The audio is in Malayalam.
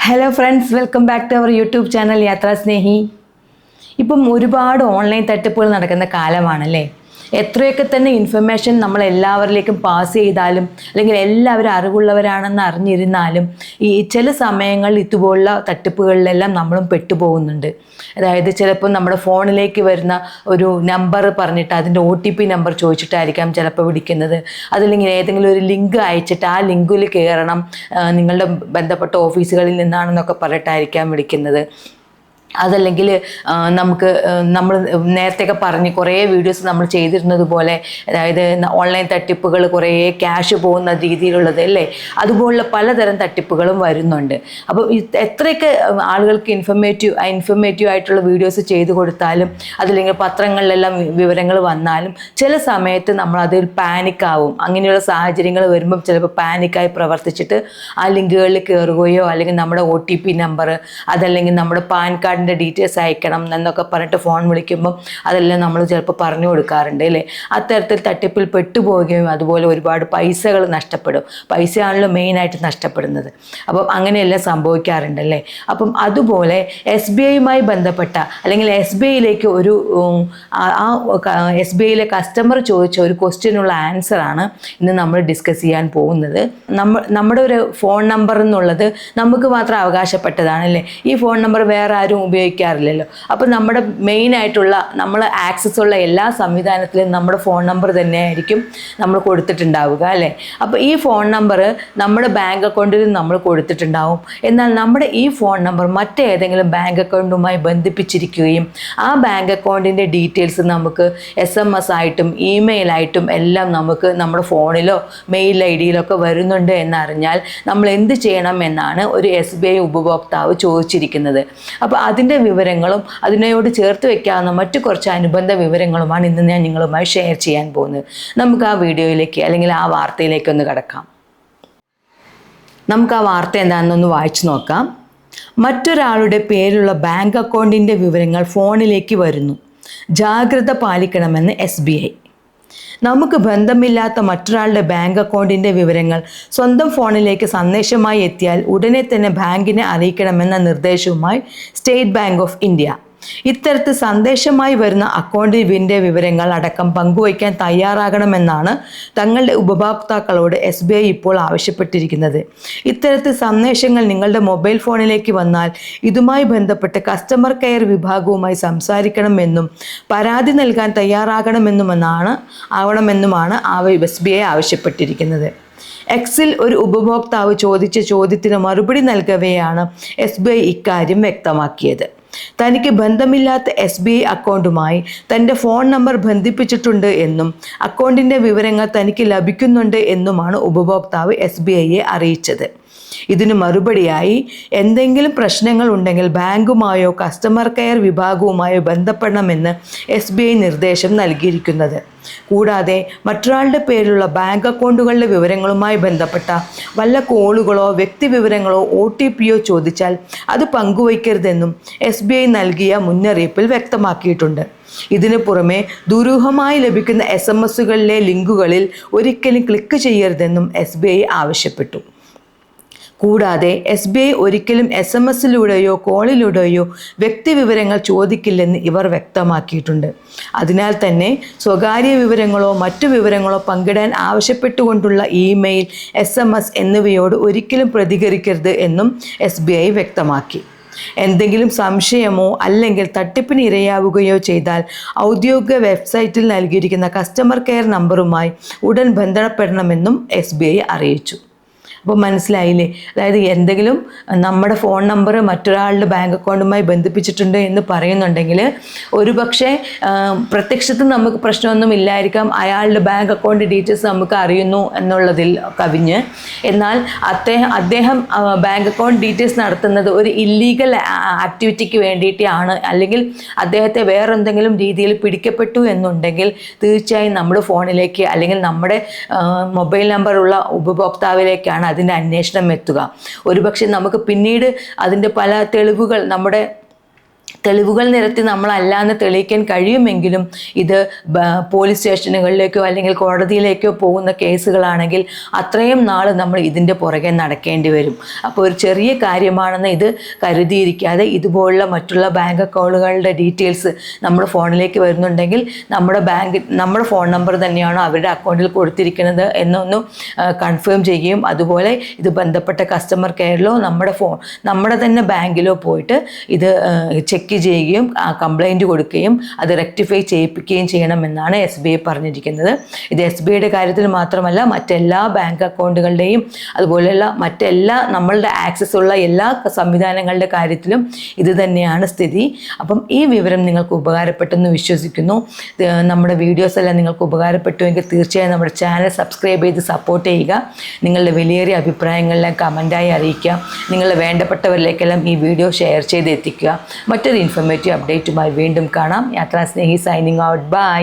Hello friends, welcome back to our YouTube channel Yathra Snehi. ഇപ്പം ഒരുപാട് ഓൺലൈൻ തട്ടിപ്പുകൾ നടക്കുന്ന കാലമാണല്ലേ. എത്രയൊക്കെ തന്നെ ഇൻഫർമേഷൻ നമ്മൾ എല്ലാവരിലേക്കും പാസ് ചെയ്താലും അല്ലെങ്കിൽ എല്ലാവരും അറിവുള്ളവരാണെന്ന് അറിഞ്ഞിരുന്നാലും ഈ ചില സമയങ്ങളിൽ ഇതുപോലുള്ള തട്ടിപ്പുകളിലെല്ലാം നമ്മളും പെട്ടുപോകുന്നുണ്ട്. അതായത് ചിലപ്പോൾ നമ്മുടെ ഫോണിലേക്ക് വരുന്ന ഒരു നമ്പർ പറഞ്ഞിട്ട് അതിൻ്റെ OTP നമ്പർ ചോദിച്ചിട്ടായിരിക്കാം ചിലപ്പോൾ വിളിക്കുന്നത്. അതല്ലെങ്കിൽ ഏതെങ്കിലും ഒരു ലിങ്ക് അയച്ചിട്ട് ആ ലിങ്കിൽ കയറണം, നിങ്ങളുടെ ബന്ധപ്പെട്ട ഓഫീസുകളിൽ നിന്നാണെന്നൊക്കെ പറഞ്ഞിട്ടായിരിക്കാം വിളിക്കുന്നത്. അതല്ലെങ്കിൽ നമ്മൾ നേരത്തെയൊക്കെ പറഞ്ഞ് കുറേ വീഡിയോസ് നമ്മൾ ചെയ്തിരുന്നത് പോലെ, അതായത് ഓൺലൈൻ തട്ടിപ്പുകൾ കുറേ ക്യാഷ് പോകുന്ന രീതിയിലുള്ളത് അല്ലേ, അതുപോലുള്ള പലതരം തട്ടിപ്പുകളും വരുന്നുണ്ട്. അപ്പോൾ എത്രയൊക്കെ ആളുകൾക്ക് ഇൻഫർമേറ്റീവ് ആയിട്ടുള്ള വീഡിയോസ് ചെയ്തു കൊടുത്താലും അതല്ലെങ്കിൽ പത്രങ്ങളിലെല്ലാം വിവരങ്ങൾ വന്നാലും ചില സമയത്ത് നമ്മൾ അതിൽ പാനിക്കാവും. അങ്ങനെയുള്ള സാഹചര്യങ്ങൾ വരുമ്പം ചിലപ്പോൾ പാനിക്കായി പ്രവർത്തിച്ചിട്ട് ആ ലിങ്കുകളിൽ കയറുകയോ അല്ലെങ്കിൽ നമ്മുടെ OTP നമ്പർ അതല്ലെങ്കിൽ നമ്മുടെ പാൻ കാർഡ് ഡീറ്റെയിൽസ് അയക്കണം എന്നൊക്കെ പറഞ്ഞിട്ട് ഫോൺ വിളിക്കുമ്പം അതെല്ലാം നമ്മൾ ചിലപ്പോൾ പറഞ്ഞു കൊടുക്കാറുണ്ട് അല്ലേ. അത്തരത്തിൽ തട്ടിപ്പിൽ പെട്ടുപോവുകയും അതുപോലെ ഒരുപാട് പൈസകൾ നഷ്ടപ്പെടും. പൈസയാണല്ലോ മെയിനായിട്ട് നഷ്ടപ്പെടുന്നത്. അപ്പം അങ്ങനെയെല്ലാം സംഭവിക്കാറുണ്ടല്ലേ. അപ്പം അതുപോലെ SBIയുമായി ബന്ധപ്പെട്ട അല്ലെങ്കിൽ SBIയിലേക്ക് ഒരു SBIയിലെ കസ്റ്റമർ ചോദിച്ച ഒരു ക്വസ്റ്റ്യനുള്ള ആൻസറാണ് ഇന്ന് നമ്മൾ ഡിസ്കസ് ചെയ്യാൻ പോകുന്നത്. നമ്മുടെ ഒരു ഫോൺ നമ്പർ എന്നുള്ളത് നമുക്ക് മാത്രം അവകാശപ്പെട്ടതാണല്ലേ. ഈ ഫോൺ നമ്പർ വേറെ ആരും ഉപയോഗിക്കാറില്ലല്ലോ. അപ്പോൾ നമ്മുടെ മെയിനായിട്ടുള്ള നമ്മൾ ആക്സസ് ഉള്ള എല്ലാ സംവിധാനത്തിലും നമ്മുടെ ഫോൺ നമ്പർ തന്നെയായിരിക്കും നമ്മൾ കൊടുത്തിട്ടുണ്ടാവുക അല്ലേ. അപ്പോൾ ഈ ഫോൺ നമ്പർ നമ്മുടെ ബാങ്ക് അക്കൗണ്ടിൽ നമ്മൾ കൊടുത്തിട്ടുണ്ടാവും. എന്നാൽ നമ്മുടെ ഈ ഫോൺ നമ്പർ മറ്റേതെങ്കിലും ബാങ്ക് അക്കൗണ്ടുമായി ബന്ധിപ്പിച്ചിരിക്കുകയും ആ ബാങ്ക് അക്കൗണ്ടിൻ്റെ ഡീറ്റെയിൽസ് നമുക്ക് SMS ആയിട്ടും ഇമെയിലായിട്ടും എല്ലാം നമുക്ക് നമ്മുടെ ഫോണിലോ മെയിൽ ID ഒക്കെ വരുന്നുണ്ട് എന്നറിഞ്ഞാൽ നമ്മൾ എന്ത് ചെയ്യണം എന്നാണ് ഒരു SBI ഉപഭോക്താവ് ചോദിച്ചിരിക്കുന്നത്. അപ്പോൾ അതിൻ്റെ വിവരങ്ങളും അതിനോട് ചേർത്ത് വയ്ക്കാവുന്ന മറ്റു കുറച്ച് അനുബന്ധ വിവരങ്ങളുമാണ് ഇന്ന് ഞാൻ നിങ്ങളുമായി ഷെയർ ചെയ്യാൻ പോകുന്നത്. നമുക്ക് ആ വീഡിയോയിലേക്ക് അല്ലെങ്കിൽ ആ വാർത്തയിലേക്ക് ഒന്ന് കടക്കാം. നമുക്ക് ആ വാർത്ത എന്താണെന്നൊന്ന് വായിച്ചു നോക്കാം. മറ്റൊരാളുടെ പേരുള്ള ബാങ്ക് അക്കൗണ്ടിൻ്റെ വിവരങ്ങൾ ഫോണിലേക്ക് വരുന്നു, ജാഗ്രത പാലിക്കണമെന്ന് SBI. നമുക്ക് ബന്ധമില്ലാത്ത മറ്റൊരാളുടെ ബാങ്ക് അക്കൗണ്ടിൻ്റെ വിവരങ്ങൾ സ്വന്തം ഫോണിലേക്ക് സന്ദേശമായി എത്തിയാൽ ഉടനെ തന്നെ ബാങ്കിനെ അറിയിക്കണമെന്ന നിർദ്ദേശവുമായി സ്റ്റേറ്റ് ബാങ്ക് ഓഫ് ഇന്ത്യ. ഇത്തരത്തിൽ സന്ദേശമായി വരുന്ന അക്കൗണ്ടിൻ്റെ വിവരങ്ങൾ അടക്കം പങ്കുവയ്ക്കാൻ തയ്യാറാകണമെന്നാണ് തങ്ങളുടെ ഉപഭോക്താക്കളോട് SBI ഇപ്പോൾ ആവശ്യപ്പെട്ടിരിക്കുന്നത്. ഇത്തരത്തിൽ സന്ദേശങ്ങൾ നിങ്ങളുടെ മൊബൈൽ ഫോണിലേക്ക് വന്നാൽ ഇതുമായി ബന്ധപ്പെട്ട് കസ്റ്റമർ കെയർ വിഭാഗവുമായി സംസാരിക്കണമെന്നും പരാതി നൽകാൻ തയ്യാറാകണമെന്നുമാണ് SBI ആവശ്യപ്പെട്ടിരിക്കുന്നത്. എക്സിൽ ഒരു ഉപഭോക്താവ് ചോദിച്ച ചോദ്യത്തിന് മറുപടി നൽകവെയാണ് SBI ഇക്കാര്യം വ്യക്തമാക്കിയത്. തനിക്ക് ബന്ധമില്ലാത്ത SBI അക്കൗണ്ടുമായി തൻ്റെ ഫോൺ നമ്പർ ബന്ധിപ്പിച്ചിട്ടുണ്ട് എന്നും അക്കൗണ്ടിൻ്റെ വിവരങ്ങൾ തനിക്ക് ലഭിക്കുന്നുണ്ട് എന്നുമാണ് ഉപഭോക്താവ് SBIയെ അറിയിച്ചത്. ഇതിന് മറുപടിയായി എന്തെങ്കിലും പ്രശ്നങ്ങൾ ഉണ്ടെങ്കിൽ ബാങ്കുമായോ കസ്റ്റമർ കെയർ വിഭാഗവുമായോ ബന്ധപ്പെടണമെന്ന് SBI നിർദ്ദേശം നൽകിയിരിക്കുന്നത്. കൂടാതെ മറ്റൊരാളുടെ പേരിലുള്ള ബാങ്ക് അക്കൗണ്ടുകളുടെ വിവരങ്ങളുമായി ബന്ധപ്പെട്ട വല്ല കോളുകളോ വ്യക്തിവിവരങ്ങളോ OTPയോ ചോദിച്ചാൽ അത് പങ്കുവയ്ക്കരുതെന്നും SBI നൽകിയ മുന്നറിയിപ്പിൽ വ്യക്തമാക്കിയിട്ടുണ്ട്. ഇതിനു പുറമെ ദുരൂഹമായി ലഭിക്കുന്ന SMSകളിലെ ലിങ്കുകളിൽ ഒരിക്കലും ക്ലിക്ക് ചെയ്യരുതെന്നും SBI ആവശ്യപ്പെട്ടു. കൂടാതെ SBI ഒരിക്കലും SMS-ലൂടെയോ കോളിലൂടെയോ വ്യക്തിവിവരങ്ങൾ ചോദിക്കില്ലെന്ന് ഇവർ വ്യക്തമാക്കിയിട്ടുണ്ട്. അതിനാൽ തന്നെ സ്വകാര്യ വിവരങ്ങളോ മറ്റു വിവരങ്ങളോ പങ്കിടാൻ ആവശ്യപ്പെട്ടുകൊണ്ടുള്ള ഇമെയിൽ, SMS എന്നിവയോട് ഒരിക്കലും പ്രതികരിക്കരുത് എന്നും SBI വ്യക്തമാക്കി. എന്തെങ്കിലും സംശയമോ അല്ലെങ്കിൽ തട്ടിപ്പിന് ഇരയാവുകയോ ചെയ്താൽ ഔദ്യോഗിക വെബ്സൈറ്റിൽ നൽകിയിരിക്കുന്ന കസ്റ്റമർ കെയർ നമ്പറുമായി ഉടൻ ബന്ധപ്പെടണമെന്നും SBI അറിയിച്ചു. അപ്പോൾ മനസ്സിലായില്ലേ. അതായത് എന്തെങ്കിലും നമ്മുടെ ഫോൺ നമ്പർ മറ്റൊരാളുടെ ബാങ്ക് അക്കൗണ്ടുമായി ബന്ധിപ്പിച്ചിട്ടുണ്ട് എന്ന് പറയുന്നുണ്ടെങ്കിൽ ഒരുപക്ഷെ പ്രത്യക്ഷത്തിൽ നമുക്ക് പ്രശ്നമൊന്നും ഇല്ലായിരിക്കാം, അയാളുടെ ബാങ്ക് അക്കൗണ്ട് ഡീറ്റെയിൽസ് നമുക്ക് അറിയുന്നു എന്നുള്ളതിൽ കവിഞ്ഞ്. എന്നാൽ അദ്ദേഹം ബാങ്ക് അക്കൗണ്ട് ഡീറ്റെയിൽസ് നടത്തുന്നത് ഒരു ഇല്ലീഗൽ ആക്ടിവിറ്റിക്ക് വേണ്ടിയിട്ടാണ്, അല്ലെങ്കിൽ അദ്ദേഹത്തെ വേറെ എന്തെങ്കിലും രീതിയിൽ പിടിക്കപ്പെട്ടു എന്നുണ്ടെങ്കിൽ തീർച്ചയായും നമ്മുടെ ഫോണിലേക്ക് അല്ലെങ്കിൽ നമ്മുടെ മൊബൈൽ നമ്പറുള്ള ഉപഭോക്താവിലേക്കാണ് അതിൻ്റെ അന്വേഷണം എത്തുക. ഒരുപക്ഷെ നമുക്ക് പിന്നീട് അതിൻ്റെ പല തെളിവുകൾ നമ്മുടെ തെളിവുകൾ നിരത്തി നമ്മളല്ലാന്ന് തെളിയിക്കാൻ കഴിയുമെങ്കിലും ഇത് പോലീസ് സ്റ്റേഷനുകളിലേക്കോ അല്ലെങ്കിൽ കോടതിയിലേക്കോ പോകുന്ന കേസുകളാണെങ്കിൽ അത്രയും നാൾ നമ്മൾ ഇതിൻ്റെ പുറകെ നടക്കേണ്ടി വരും. അപ്പോൾ ഒരു ചെറിയ കാര്യമാണെന്ന് ഇത് കരുതിയിരിക്കാതെ ഇതുപോലുള്ള മറ്റുള്ള ബാങ്ക് അക്കൗണ്ടുകളുടെ ഡീറ്റെയിൽസ് നമ്മുടെ ഫോണിലേക്ക് വരുന്നുണ്ടെങ്കിൽ നമ്മുടെ ഫോൺ നമ്പർ തന്നെയാണോ അവരുടെ അക്കൗണ്ടിൽ കൊടുത്തിരിക്കുന്നത് എന്നൊന്ന് കൺഫേം ചെയ്യുകയും അതുപോലെ ഇത് ബന്ധപ്പെട്ട കസ്റ്റമർ കെയറിലോ നമ്മുടെ തന്നെ ബാങ്കിലോ പോയിട്ട് ഇത് ചെക്ക് ചെയ്യുകയും കംപ്ലൈൻറ്റ് കൊടുക്കുകയും അത് റെക്ടിഫൈ ചെയ്യിപ്പിക്കുകയും ചെയ്യണമെന്നാണ് SBI പറഞ്ഞിരിക്കുന്നത്. ഇത് SBIയുടെ കാര്യത്തിൽ മാത്രമല്ല മറ്റെല്ലാ ബാങ്ക് അക്കൗണ്ടുകളുടെയും അതുപോലെയുള്ള മറ്റെല്ലാ നമ്മളുടെ ആക്സസ് ഉള്ള എല്ലാ സംവിധാനങ്ങളുടെ കാര്യത്തിലും ഇത് തന്നെയാണ് സ്ഥിതി. അപ്പം ഈ വിവരം നിങ്ങൾക്ക് ഉപകാരപ്പെട്ടെന്ന് വിശ്വസിക്കുന്നു. നമ്മുടെ വീഡിയോസ് എല്ലാം നിങ്ങൾക്ക് ഉപകാരപ്പെട്ടുവെങ്കിൽ തീർച്ചയായും നമ്മുടെ ചാനൽ സബ്സ്ക്രൈബ് ചെയ്ത് സപ്പോർട്ട് ചെയ്യുക. നിങ്ങളുടെ വിലയേറിയ അഭിപ്രായങ്ങളെല്ലാം കമൻറ്റായി അറിയിക്കുക. നിങ്ങളുടെ വേണ്ടപ്പെട്ടവരിലേക്കെല്ലാം ഈ വീഡിയോ ഷെയർ ചെയ്ത് എത്തിക്കുക. മറ്റൊരു ഇൻഫോർമേറ്റീവ് അപ്ഡേറ്റുമായി വീണ്ടും കാണാം. യാത്രാ സ്നേഹി സൈനിങ് ഔട്ട്. ബൈ.